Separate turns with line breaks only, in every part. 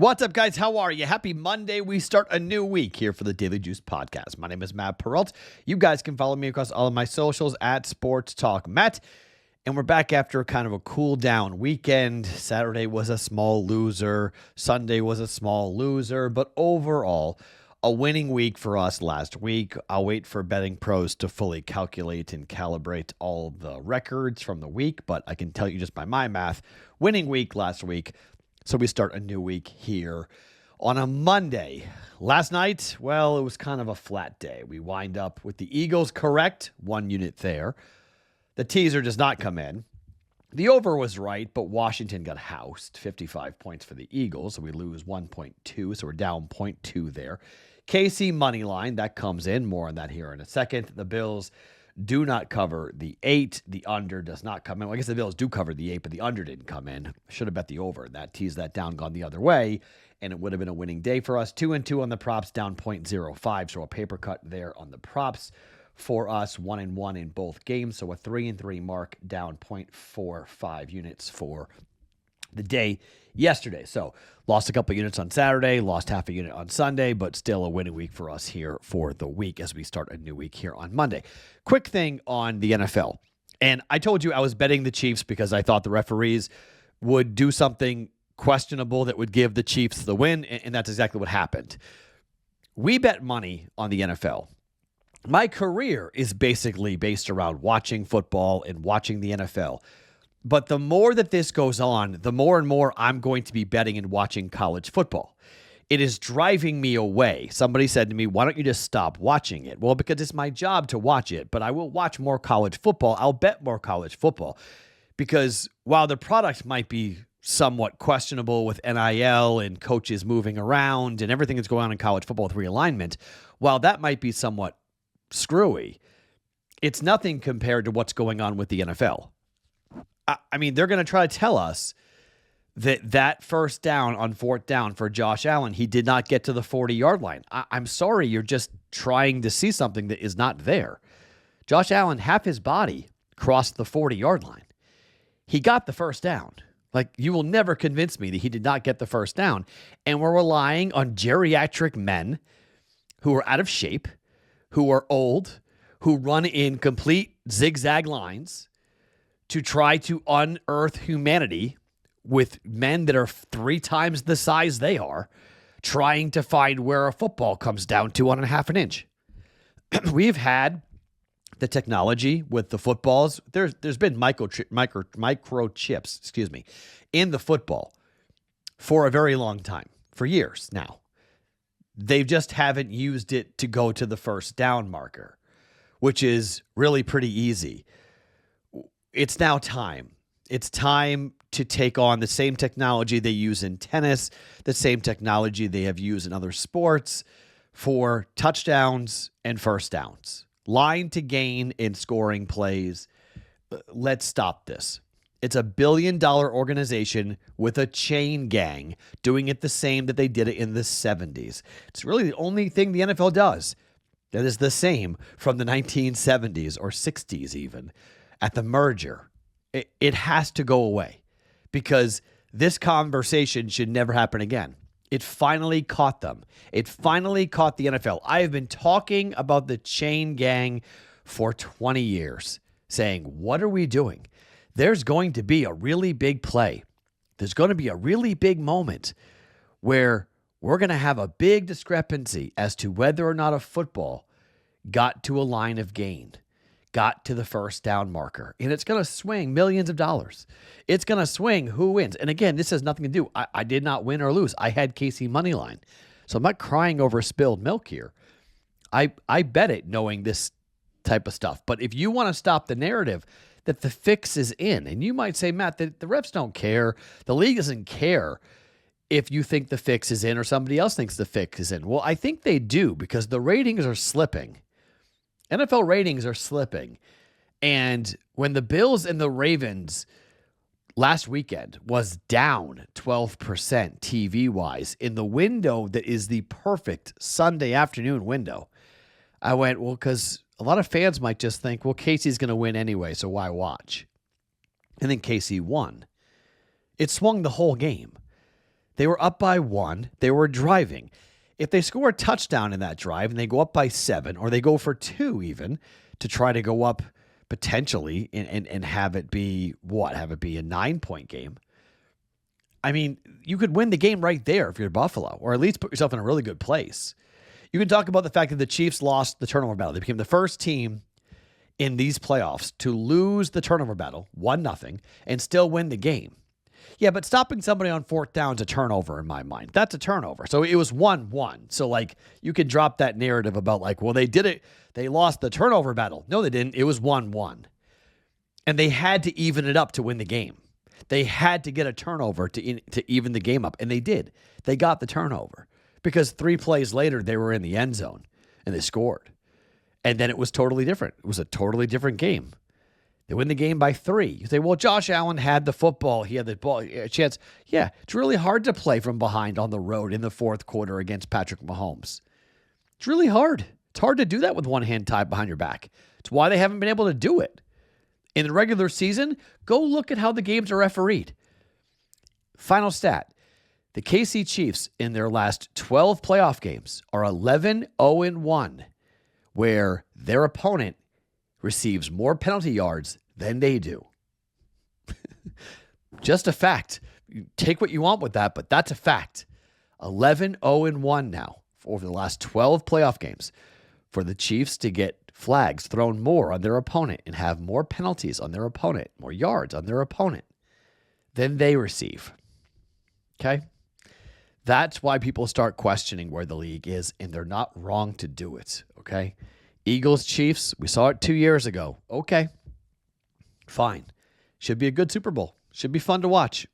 What's up, guys? How are you? Happy Monday. We start a new week here for the Daily Juice Podcast. My name is Matt Perrault. You guys can follow me across all of my socials at Sports Talk Matt. And we're back after kind of a cool down weekend. Saturday was a small loser. Sunday was a small loser. But overall, a winning week for us last week. I'll wait for BettingPros to fully calculate and calibrate all the records from the week. But I can tell you just by my math, winning week last week. So we start a new week here on a Monday. Last night, well, it was kind of a flat day. We wind up with the Eagles correct, 1 unit there. The teaser does not come in. The over was right, but Washington got housed. 55 points for the Eagles, so we lose 1.2, so we're down 0.2 there. KC money line, that comes in. More on that here in a second. The Bills do not cover the 8. The under does not come in. Well, I guess the Bills do cover the 8, but the under didn't come in. Should have bet the over. That teased that down, gone the other way, and it would have been a winning day for us. 2-2 on the props, down 0.05. So a paper cut there on the props for us. 1-1 in both games. So a 3-3 mark, down 0.45 units for the day yesterday. So lost a couple units on Saturday, lost half a unit on Sunday, but still a winning week for us here for the week as we start a new week here on Monday. Quick thing on the NFL. And I told you I was betting the Chiefs because I thought the referees would do something questionable that would give the Chiefs the win, and that's exactly what happened. We bet money on the NFL. My career is basically based around watching football and watching the NFL. But the more that this goes on, the more and more I'm going to be betting and watching college football. It is driving me away. Somebody said to me, why don't you just stop watching it? Well, because it's my job to watch it, but I will watch more college football. I'll bet more college football because while the product might be somewhat questionable with NIL and coaches moving around and everything that's going on in college football with realignment, while that might be somewhat screwy, it's nothing compared to what's going on with the NFL. I mean, they're going to try to tell us that first down on fourth down for Josh Allen, he did not get to the 40-yard line. I'm sorry, you're just trying to see something that is not there. Josh Allen, half his body crossed the 40-yard line. He got the first down. Like, you will never convince me that he did not get the first down. And we're relying on geriatric men who are out of shape, who are old, who run in complete zigzag lines to try to unearth humanity with men that are 3 times the size they are, trying to find where a football comes down to on a half an inch. We've had the technology with the footballs. There's been microchips, in the football for a very long time, for years now. They just haven't used it to go to the first down marker, which is really pretty easy. It's now time. It's time to take on the same technology they use in tennis, the same technology they have used in other sports for touchdowns and first downs. Line to gain in scoring plays. Let's stop this. It's $1 billion organization with a chain gang doing it the same that they did it in the 70s. It's really the only thing the NFL does that is the same from the 1970s or 60s even. At the merger, it has to go away because this conversation should never happen again. It finally caught them. It finally caught the NFL. I have been talking about the chain gang for 20 years, saying, what are we doing? There's going to be a really big play. There's going to be a really big moment where we're going to have a big discrepancy as to whether or not a football got to a line of gain, got to the first down marker, and it's going to swing millions of dollars. It's going to swing who wins. And again, this has nothing to do. I did not win or lose. I had KC money line. So I'm not crying over spilled milk here. I bet it knowing this type of stuff. But if you want to stop the narrative that the fix is in, and you might say, Matt, the refs don't care. The league doesn't care if you think the fix is in or somebody else thinks the fix is in. Well, I think they do because the ratings are slipping. NFL ratings are slipping. And when the Bills and the Ravens last weekend was down 12% TV-wise in the window that is the perfect Sunday afternoon window, I went, well, because a lot of fans might just think, well, Casey's going to win anyway, so why watch? And then Casey won. It swung the whole game. They were up by 1. They were driving. If they score a touchdown in that drive and they go up by 7, or they go for 2 even, to try to go up potentially and have it be what? Have it be a 9-point game. I mean, you could win the game right there if you're Buffalo, or at least put yourself in a really good place. You can talk about the fact that the Chiefs lost the turnover battle. They became the first team in these playoffs to lose the turnover battle, 1-0, and still win the game. Yeah, but stopping somebody on 4th down is a turnover in my mind. That's a turnover. So it was 1-1. So, like, you could drop that narrative about, like, well, they did it. They lost the turnover battle. No, they didn't. It was 1-1. And they had to even it up to win the game. They had to get a turnover to even the game up. And they did. They got the turnover. Because 3 plays later, they were in the end zone. And they scored. And then it was totally different. It was a totally different game. They win the game by 3. You say, well, Josh Allen had the football. He had the ball chance. Yeah, it's really hard to play from behind on the road in the 4th quarter against Patrick Mahomes. It's really hard. It's hard to do that with one hand tied behind your back. It's why they haven't been able to do it. In the regular season, go look at how the games are refereed. Final stat. The KC Chiefs in their last 12 playoff games are 11-0-1, where their opponent receives more penalty yards than they do. Just a fact. You take what you want with that, but that's a fact. 11-0-1 now over the last 12 playoff games for the Chiefs to get flags thrown more on their opponent and have more penalties on their opponent, more yards on their opponent than they receive. Okay? That's why people start questioning where the league is, and they're not wrong to do it. Okay? Eagles, Chiefs, we saw it 2 years ago. Okay, fine. Should be a good Super Bowl. Should be fun to watch.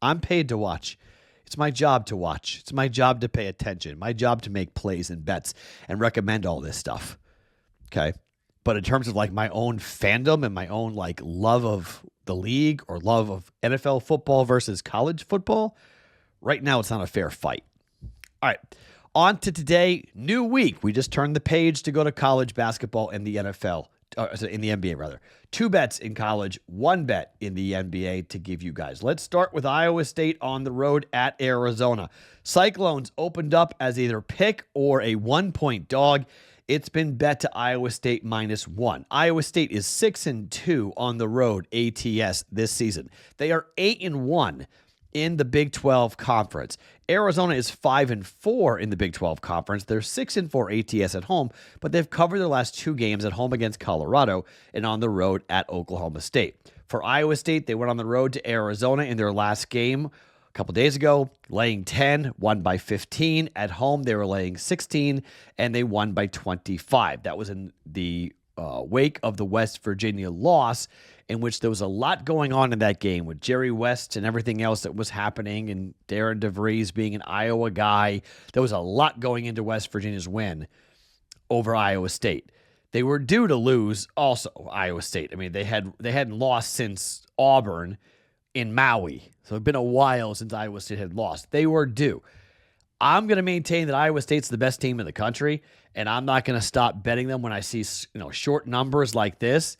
I'm paid to watch. It's my job to watch. It's my job to pay attention. My job to make plays and bets and recommend all this stuff. Okay? But in terms of like my own fandom and my own like love of the league or love of NFL football versus college football, right now it's not a fair fight. All right. On to today, new week. We just turned the page to go to college basketball and the NFL, in the NBA rather. 2 bets in college, 1 bet in the NBA to give you guys. Let's start with Iowa State on the road at Arizona. Cyclones opened up as either pick or a 1-point dog. It's been bet to Iowa State -1. Iowa State is 6-2 on the road ATS this season. They are 8-1 in the Big 12 Conference. Arizona is 5-4 in the Big 12 Conference. They're 6-4 ATS at home, but they've covered their last 2 games at home against Colorado and on the road at Oklahoma State. For Iowa State, they went on the road to Arizona in their last game a couple days ago, laying 10, won by 15. At home, they were laying 16, and they won by 25. That was in the wake of the West Virginia loss, in which there was a lot going on in that game with Jerry West and everything else that was happening, and Darren DeVries being an Iowa guy. There was a lot going into West Virginia's win over Iowa State. They were due to lose also, Iowa State. I mean, they hadn't lost since Auburn in Maui. So it's been a while since Iowa State had lost. They were due. I'm going to maintain that Iowa State's the best team in the country, and I'm not going to stop betting them when I see, short numbers like this.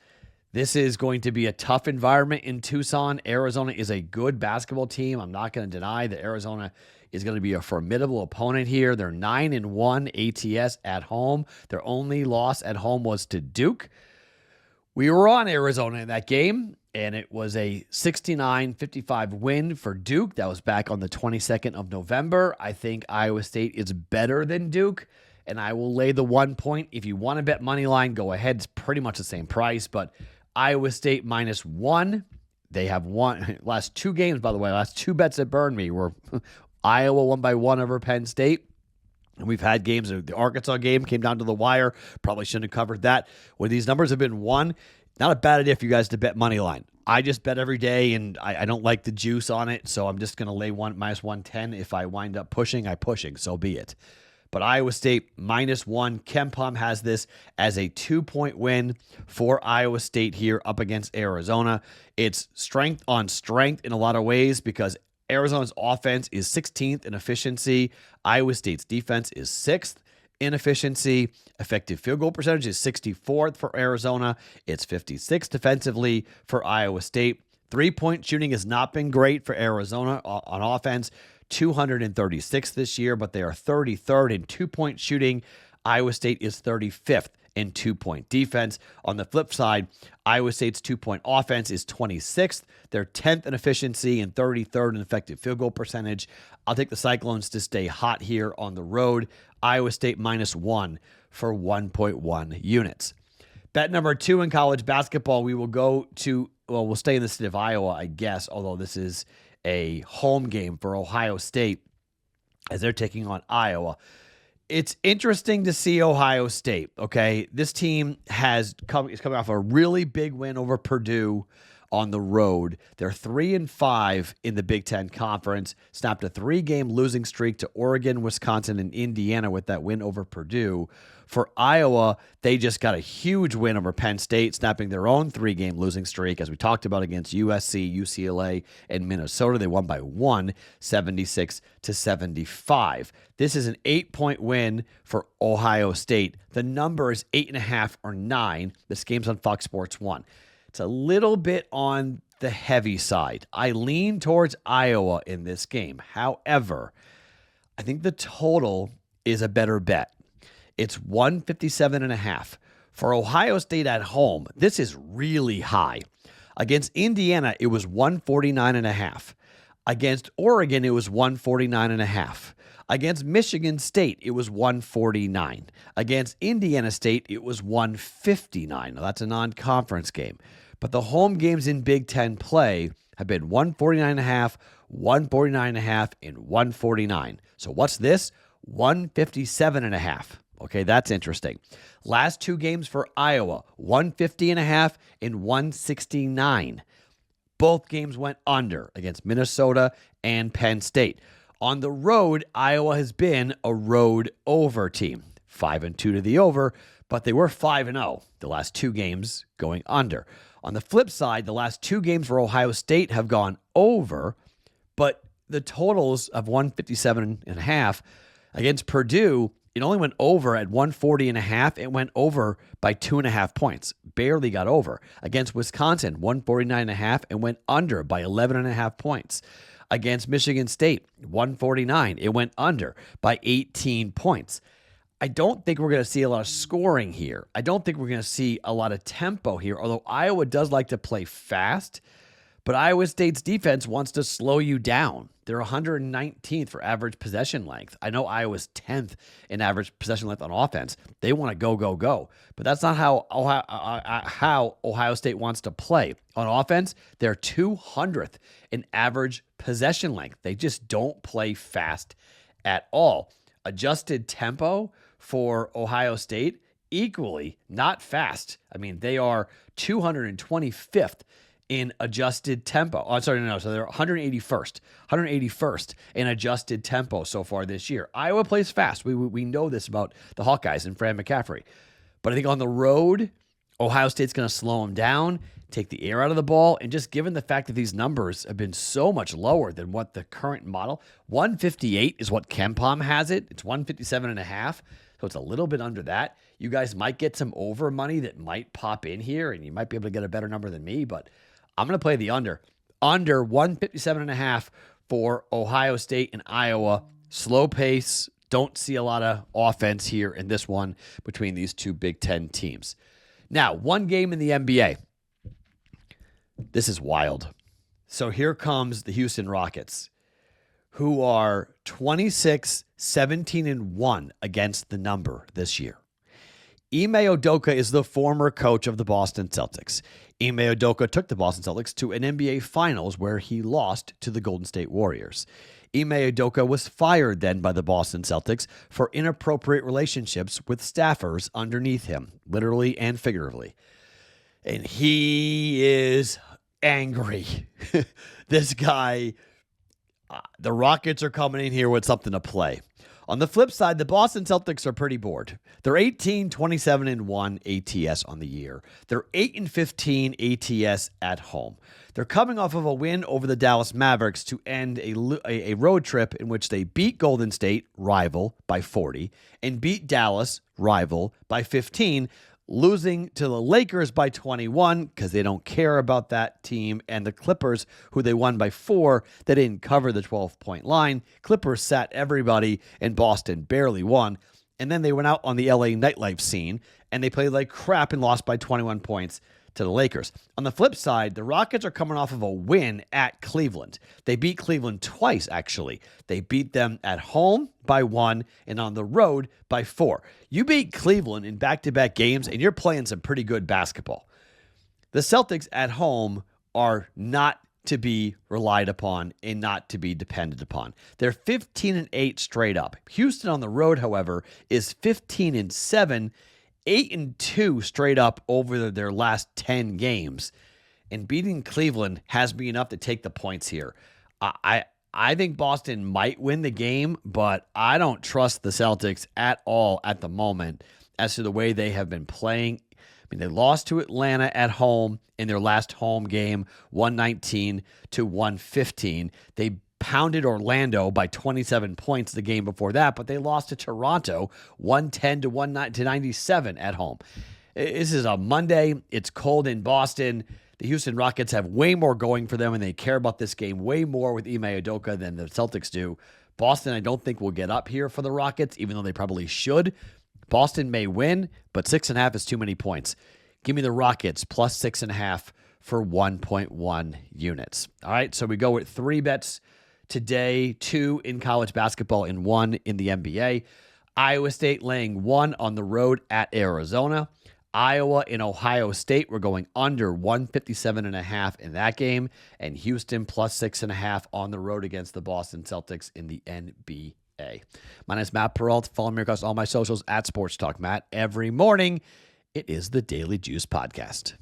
This is going to be a tough environment in Tucson. Arizona is a good basketball team. I'm not going to deny that Arizona is going to be a formidable opponent here. They're 9-1 ATS at home. Their only loss at home was to Duke. We were on Arizona in that game, and it was a 69-55 win for Duke. That was back on the 22nd of November. I think Iowa State is better than Duke, and I will lay the 1 point. If you want to bet money line, go ahead. It's pretty much the same price, but Iowa State -1. They have won last 2 games, by the way. Last 2 bets that burned me were Iowa won by 1 over Penn State. And we've had games. The Arkansas game came down to the wire. Probably shouldn't have covered that. When these numbers have been won, not a bad idea for you guys to bet money line. I just bet every day, and I don't like the juice on it, so I'm just going to lay -110. If I wind up pushing, I pushing. So be it. But Iowa State -1. KenPom has this as a 2-point win for Iowa State here up against Arizona. It's strength on strength in a lot of ways because Arizona's offense is 16th in efficiency. Iowa State's defense is 6th in efficiency. Effective field goal percentage is 64th for Arizona. It's 56th defensively for Iowa State. 3-point shooting has not been great for Arizona on offense. 236th this year, but they are 33rd in 2-point shooting. Iowa State is 35th in 2-point defense. On the flip side, Iowa State's 2-point offense is 26th. They're 10th in efficiency and 33rd in effective field goal percentage. I'll take the Cyclones to stay hot here on the road. Iowa State -1 for 1.1 units. Bet number 2 in college basketball, we will go to, well, we'll stay in the state of Iowa, I guess, although this is a home game for Ohio State as they're taking on Iowa. It's interesting to see Ohio State, okay? This team is coming off a really big win over Purdue on the road. They're 3-5 in the Big Ten Conference, snapped a 3-game losing streak to Oregon, Wisconsin, and Indiana with that win over Purdue. For Iowa, they just got a huge win over Penn State, snapping their own 3-game losing streak, as we talked about, against USC, UCLA, and Minnesota. They won by 1, 76-75. This is an 8-point win for Ohio State. The number is 8.5 or 9. This game's on Fox Sports 1. It's a little bit on the heavy side. I lean towards Iowa in this game. However, I think the total is a better bet. It's 157.5. For Ohio State at home, this is really high. Against Indiana, it was 149.5. Against Oregon, it was 149.5. Against Michigan State, it was 149. Against Indiana State, it was 159. Now, that's a non-conference game. But the home games in Big Ten play have been 149.5, 149.5, and 149. So what's this? 157.5. Okay, that's interesting. Last 2 games for Iowa, 150.5 and 169. Both games went under against Minnesota and Penn State. On the road, Iowa has been a road over team. 5-2 to the over, but they were 5-0 the last 2 games going under. On the flip side, the last 2 games for Ohio State have gone over, but the totals of 157.5 against Purdue, it only went over at 140.5. It went over by 2.5 points. Barely got over. Against Wisconsin, 149.5 and went under by 11.5 points. Against Michigan State, 149. It went under by 18 points. I don't think we're going to see a lot of scoring here. I don't think we're going to see a lot of tempo here, although Iowa does like to play fast. But Iowa State's defense wants to slow you down. They're 119th for average possession length. I know Iowa's 10th in average possession length on offense. They want to go, go, go. But that's not how Ohio State wants to play. On offense, they're 200th in average possession length. They just don't play fast at all. Adjusted tempo for Ohio State, equally not fast. I mean, they are 225th in adjusted tempo. Oh, sorry, no. So they're 181st in adjusted tempo so far this year. Iowa plays fast. We know this about the Hawkeyes and Fran McCaffrey. But I think on the road, Ohio State's going to slow them down, take the air out of the ball, and just given the fact that these numbers have been so much lower than what the current model, 158 is what KenPom has it. It's 157.5. So it's a little bit under that. You guys might get some over money that might pop in here, and you might be able to get a better number than me, but I'm going to play the under. Under 157.5 for Ohio State and Iowa. Slow pace. Don't see a lot of offense here in this one between these 2 Big Ten teams. Now, one game in the NBA. This is wild. So here comes the Houston Rockets, who are 26-17-1 against the number this year. Ime Udoka is the former coach of the Boston Celtics. Ime Udoka took the Boston Celtics to an NBA Finals where he lost to the Golden State Warriors. Ime Udoka was fired then by the Boston Celtics for inappropriate relationships with staffers underneath him, literally and figuratively. And he is angry. This guy, the Rockets are coming in here with something to play. On the flip side, the Boston Celtics are pretty bored. They're 18-27-1 ATS on the year. They're 8-15 ATS at home. They're coming off of a win over the Dallas Mavericks to end a road trip in which they beat Golden State, rival, by 40, and beat Dallas, rival, by 15, losing to the Lakers by 21 because they don't care about that team, and the Clippers, who they won by 4, they didn't cover the 12-point line. Clippers sat everybody, and Boston barely won. And then they went out on the LA nightlife scene, and they played like crap and lost by 21 points to the Lakers. On the flip side, the Rockets are coming off of a win at Cleveland. They beat Cleveland twice, actually. They beat them at home by 1 and on the road by 4. You beat Cleveland in back-to-back games, and you're playing some pretty good basketball. The Celtics at home are not to be relied upon and not to be depended upon. They're 15-8 straight up. Houston on the road, however, is 15-7, 8-2 straight up over their last 10 games. And beating Cleveland has been enough to take the points here. I think Boston might win the game, but I don't trust the Celtics at all at the moment as to the way they have been playing. I mean, they lost to Atlanta at home in their last home game, 119-115. They pounded Orlando by 27 points the game before that, but they lost to Toronto 110-97 at home. This is a Monday. It's cold in Boston. The Houston Rockets have way more going for them, and they care about this game way more with Ime Udoka than the Celtics do. Boston, I don't think, will get up here for the Rockets, even though they probably should. Boston may win, but 6.5 is too many points. Give me the Rockets plus 6.5 for 1.1 units. All right, so we go with 3 bets today, 2 in college basketball and 1 in the NBA. Iowa State laying 1 on the road at Arizona. Iowa and Ohio State, we're going under 157.5 in that game. And Houston plus 6.5 on the road against the Boston Celtics in the NBA. My name is Matt Perrault. Follow me across all my socials at Sports Talk Matt. Every morning, it is the Daily Juice Podcast.